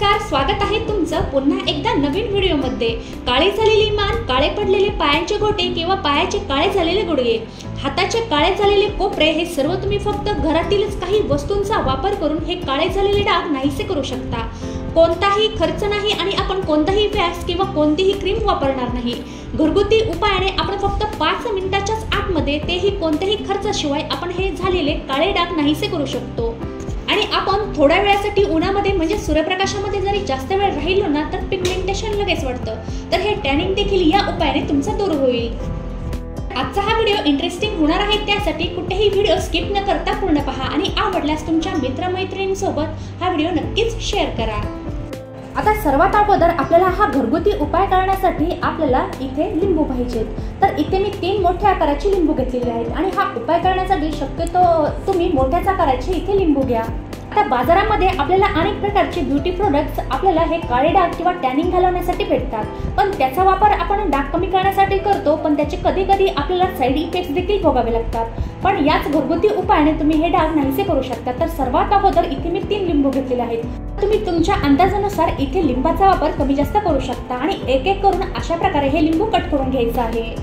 नमस्कार, स्वागत आहे तुमचं पुन्हा एकदा नवीन व्हिडिओमध्ये। काळे झालेली मान, काळे पडलेले पायांचे गोटे किंवा पायाचे काळे झालेले गुडघे, हाताचे काळे झालेले कोपरे हे सर्व तुम्ही फक्त घरातीलच काही वस्तूंचा वापर करून हे काळे झालेले डाग नाहीसे करू शकता। कोणताही खर्च नाही आणि आपण कोणताही वॅक्स किंवा कोणतीही क्रीम वापरणार नाही। घरगुती उपायाने आपण फक्त 5 मिनिटाच्याच आतमध्ये तेही कोणत्याही खर्चाशिवाय आपण हे झालेले काळे डाग नाहीसे करू शकतो। आणि आपण थोड्या वेळासाठी उन्हामध्ये म्हणजे सूर्यप्रकाशामध्ये जरी जास्त वेळ राहिलो ना तर पिगमेंटेशन लगेच वाढतं, तर हे टॅनिंग देखील या उपायाने तुमचा दूर होईल। आजचा हा व्हिडिओ इंटरेस्टिंग होणार आहे, त्यासाठी कुठेही व्हिडिओ स्किप न करता पूर्ण पहा आणि आवडल्यास तुमच्या मित्रमैत्रिणींसोबत हा व्हिडिओ नक्कीच शेअर करा। आता सर्वात अगोदर आपल्याला हा घरगुती उपाय करण्यासाठी आपल्याला इथे लिंबू पाहिजेत। तर इथे मी 3 मोठ्या आकाराचे लिंबू घेतलेले आहेत आणि हा उपाय करण्यासाठी शक्यतो तुम्ही मोठ्याच आकाराचे इथे लिंबू घ्या। आता बाजारामध्ये आपल्याला अनेक प्रकारचे ब्युटी प्रोडक्ट्स आपल्याला हे काळे डाग किंवा टॅनिंग घालवण्यासाठी भेटतात, पण त्याचा वापर आपण डाग कमी करण्यासाठी करतो, पण त्याचे कधी कधी आपल्याला साईड इफेक्ट्स देखील भोगावे लागतात। पण याच घरगुती उपायाने तुम्ही हे डाग नाहीसे करू शकता। तर सर्वात अगोदर इथे मी 3 लिंबू घेतलेले आहेत। तुम्ही तुमच्या अंदाजानुसार इथे लिंबाचा वापर कमी जास्त करू शकता आणि एक एक करून अशा प्रकारे हे लिंबू कट करून घ्यायचं आहे।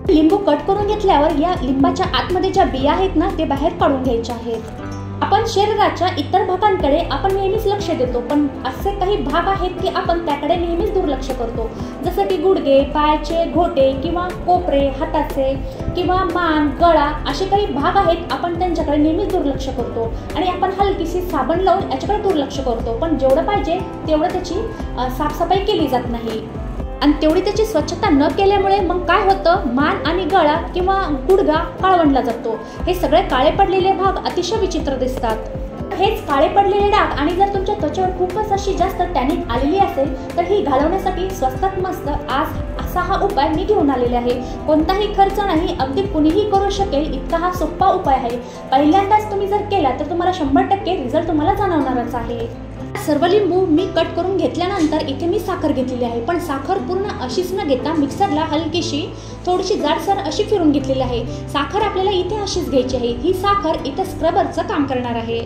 लिंबू कट करून घेतल्यावर या लिंबाच्या आतमध्ये ज्या बिया आहेत ना ते बाहेर काढून घ्यायच्या आहेत। आपण शरीराच्या इतर भागांकडे आपण नेहमीच लक्ष देतो, पण असे काही भाग आहेत की आपण त्याकडे नेहमीच दुर्लक्ष करतो, जसं की गुडघे, पायाचे घोटे किंवा कोपरे, हाताचे किंवा मान, गळा असे काही भाग आहेत, आपण त्यांच्याकडे नेहमीच दुर्लक्ष करतो आणि आपण हलकीशी साबण लावून याच्याकडे दुर्लक्ष करतो, पण जेवढं पाहिजे तेवढं त्याची साफसफाई केली जात नाही आणि तेवढी त्याची स्वच्छता न केल्यामुळे मग काय होतं, मान आणि गळा किंवा गुडघा काळवंडला जातो। हे सगळे काळे पडलेले भाग अतिशय विचित्र दिसतात। हेच काळे पडलेले डाग आणि जर तुमच्या त्वचेवर खूपच अशी जास्त टॅनिंग आलेली असेल तर ही घालवण्यासाठी स्वस्तात मस्त आज असा हा उपाय मी घेऊन आलेला आहे। कोणताही खर्च नाही, अगदी कुणीही करू शकेल इतका हा सोपा उपाय आहे। पहिल्यांदाच तुम्ही जर केला तर तुम्हाला 100% रिझल्ट तुम्हाला जाणवणारच आहे। सर्व लिंबू मी कट करून घेतल्यानंतर इथे मी साखर घेतलेली आहे, पण साखर पूर्ण अशीच न घेता मिक्सरला हलकीशी थोडीशी जाडसर अशी फिरून घेतलेली आहे। साखर आपल्याला इथे अशीच घ्यायची आहे। ही साखर इथे स्क्रबरचं काम करणार आहे।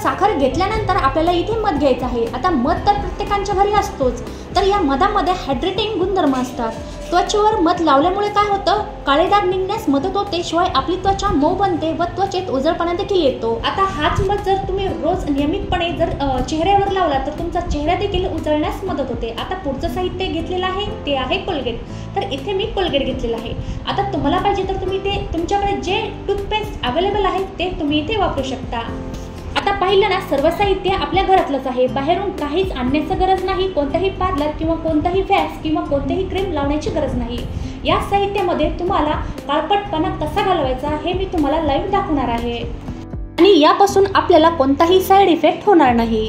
साखर घेतल्यानंतर आपल्याला इथे मध घ्यायचा आहे। आता मध तर प्रत्येकाच्या घरी असतोच, तर या मधामध्ये हायड्रेटिंग गुणधर्म असतात। त्वचेवर मध लावल्यामुळे काय होतं, काळे डाग निघण्यास मदत होते, शिवाय आपली त्वचा मऊ बनते व त्वचेत उजळपणा देखील येतो। आता हाच मध जर तुम्ही रोज नियमितपणे जर चेहऱ्यावर लावला तर तुमचा चेहरा देखील उजळण्यास मदत होते। आता पुढचं साहित्य घेतलेलं आहे ते आहे कोलगेट। तर इथे मी कोलगेट घेतलेलं आहे। आता तुम्हाला पाहिजे तर तुम्ही ते तुमच्याकडे जे टूथपेस्ट अवेलेबल आहे ते तुम्ही इथे वापरू शकता। आता पाहिलं ना, सर्व साहित्य आपल्या घरातलंच आहे, बाहेरून काहीच आणण्याची गरज नाही, कोणताही पार्लर किंवा कोणताही वॅक्स किंवा कोणतीही क्रीम लावण्याची गरज नाही। या साहित्यामध्ये तुम्हाला काळपटपणा कसा घालवायचा हे मी तुम्हाला लाईव्ह दाखवणार आहे आणि यापासून आपल्याला कोणताही साईड इफेक्ट होणार नाही।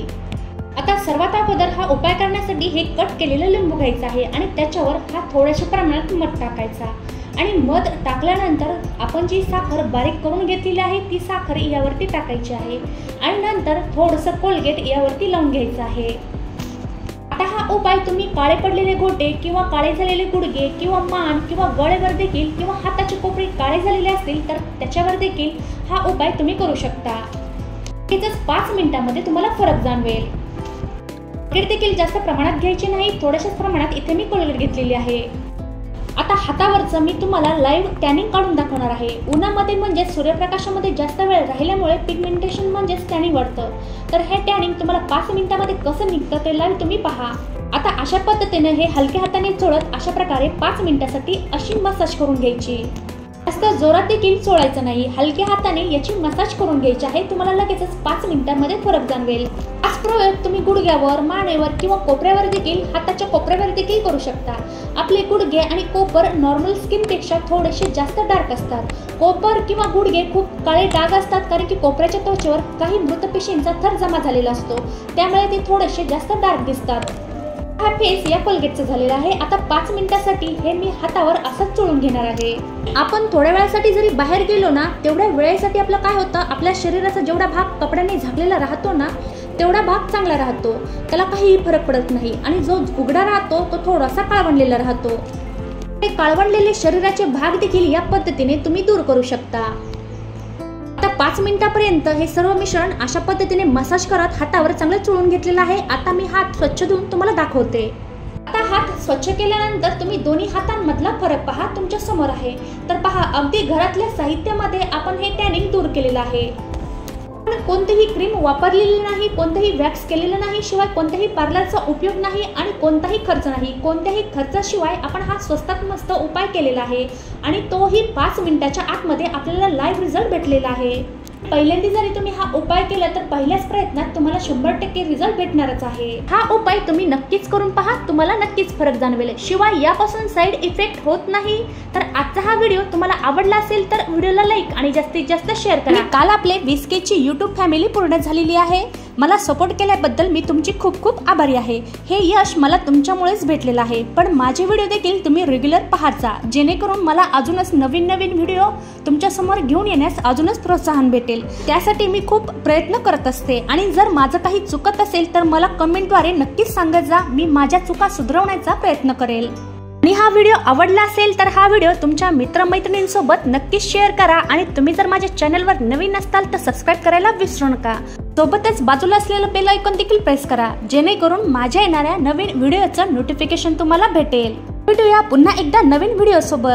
आता सर्वात अगोदर हा उपाय करण्यासाठी हे कट केलेलं लिंबू घ्यायचं आहे आणि त्याच्यावर हा थोड्याशा प्रमाणात मध टाकायचा आणि मध टाकल्यानंतर आपण जी साखर बारीक करून घेतलेली आहे ती साखर यावरती टाकायची आहे आणि नंतर थोडंसं कोलगेट यावरती लावून घ्यायचं आहे। आता हा उपाय तुम्ही काळे पडलेले गोटे किंवा काळे झालेले गुडघे किंवा मान किंवा गळेवर देखील किंवा हाताचे कोपरे काळे झालेले असतील तर त्याच्यावर देखील हा उपाय तुम्ही करू शकता। इथेच 5 मिनिटांमध्ये तुम्हाला फरक जाणवेल। कोलगेट देखील जास्त प्रमाणात घ्यायची नाही, थोड्याशाच प्रमाणात इथे मी कोलगेट घेतलेली आहे। आता हातावरचं मी तुम्हाला लाईव्ह टॅनिंग काढून दाखवणार आहे। उन्हामध्ये म्हणजे सूर्यप्रकाशामध्ये जास्त वेळ राहिल्यामुळे पिगमेंटेशन म्हणजे टॅनिंग वाढतं, तर हे टॅनिंग तुम्हाला 5 मिनिटांमध्ये कसं निघतं ते लाईव्ह तुम्ही पहा। आता अशा पद्धतीने हे हलक्या हाताने चोळत अशा प्रकारे 5 मिनिटांसाठी अशी मसाज करून घ्यायची। जास्त जोरात देखील चोळायचं नाही, हलक्या हाताने याची मसाज करून घ्यायची आहे। तुम्हाला लगेचच 5 मिनिटांमध्ये फरक जाणवेल। हाच प्रयोग तुम्ही गुडघ्यावर, मानेवर किंवा कोपऱ्यावर देखील, हाताच्या कोपऱ्यावर देखील करू शकता। आपले गुडघे आणि कोपर नॉर्मल स्किनपेक्षा थोडेसे जास्त डार्क असतात। कोपर किंवा गुडघे खूप काळे डाग असतात कारण की कोपऱ्याच्या त्वचेवर काही मृत पेशींचा थर जमा झालेला असतो, त्यामुळे ते थोडेसे जास्त डार्क दिसतात। हा फेस या कोलगेटचा झालेला आहे। आता 5 मिनिटांसाठी हे मी हातावर असंच चोळून घेणार आहे। आपण थोड्या वेळासाठी जरी बाहेर गेलो ना तेवढ्या वेळेसाठी आपलं काय होतं, आपल्या शरीराचा जेवढा भाग कपड्याने झाकलेला राहतो ना तेवढा भाग चांगला राहतो, त्याला काहीही फरक पडत नाही आणि जो उघडा राहतो तो थोडासा काळवंडलेला राहतो। हे काळवंडलेले शरीराचे भाग देखील या पद्धतीने तुम्ही दूर करू शकता। आता 5 मिनिटांपर्यंत हे सर्व मिश्रण अशा पद्धतीने मसाज करत हातावर चांगलं चोळून घेतलेलं आहे। आता मी हात स्वच्छ धुवून तुम्हाला दाखवते। आता हात स्वच्छ केल्यानंतर तुम्ही दोन्ही हातांमधला फरक पहा तुमच्या समोर आहे। तर पहा अगदी घरातल्या साहित्यामध्ये आपण हे टॅनिंग दूर केलेलं आहे। कोणतीही क्रीम वापरलेली नाही, कोणतेही वॅक्स केलेलं नाही, शिवाय कोणत्याही पार्लरचा उपयोग नाही आणि कोणताही खर्च नाही। कोणत्याही खर्चाशिवाय आपण हा स्वस्तात मस्त उपाय केलेला आहे आणि तोही 5 मिनिटाच्या आतमध्ये आपल्याला लाईव्ह रिझल्ट भेटलेला आहे। पहिल्यांदा जरी तुम्ही हा उपाय केला तर पहिल्याच प्रयत्नात तुम्हाला 100% रिझल्ट भेटणारच आहे। हा उपाय तुम्ही नक्कीच करून पहा, तुम्हाला नक्कीच फरक जाणवेल। शिवाय यापासून साइड इफेक्ट होत नाही। तर आजचा हा व्हिडिओ तुम्हाला आवडला असेल तर व्हिडिओला लाईक आणि जास्तीत जास्त शेअर करा। काल आपले 20K ची YouTube फॅमिली पूर्ण झालेली आहे। मला सपोर्ट केल्याबद्दल मी तुमची खूप खूप आभारी आहे। हे यश मला तुमच्यामुळेच भेटलेलं आहे। पण माझे व्हिडिओ देखील तुम्ही रेग्युलर पाहत जा, जेणेकरून मला अजूनच नवीन व्हिडिओ तुमच्या समोर घेऊन येण्यास अजूनच प्रोत्साहन भेटेल। त्यासाठी मी खूप प्रयत्न करत असते आणि जर माझं काही चुकत असेल तर मला कमेंटद्वारे नक्कीच सांगत जा, मी माझ्या चुका सुधारवण्याचा प्रयत्न करेल। आणि हा व्हिडिओ आवडला असेल तर हा व्हिडिओ तुमच्या मित्रमैत्रिणींसोबत नक्कीच शेअर करा आणि तुम्ही जर माझ्या चॅनलवर नवीन असताल तर सबस्क्राइब करायला विसरू नका। सोबतच बाजूला असलेलं बेल आयकॉन देखील प्रेस करा, जेणेकरून माझ्या येणाऱ्या नवीन व्हिडिओचं नोटिफिकेशन तुम्हाला भेटेल। भेटूया पुन्हा एकदा नवीन व्हिडिओ सोबत।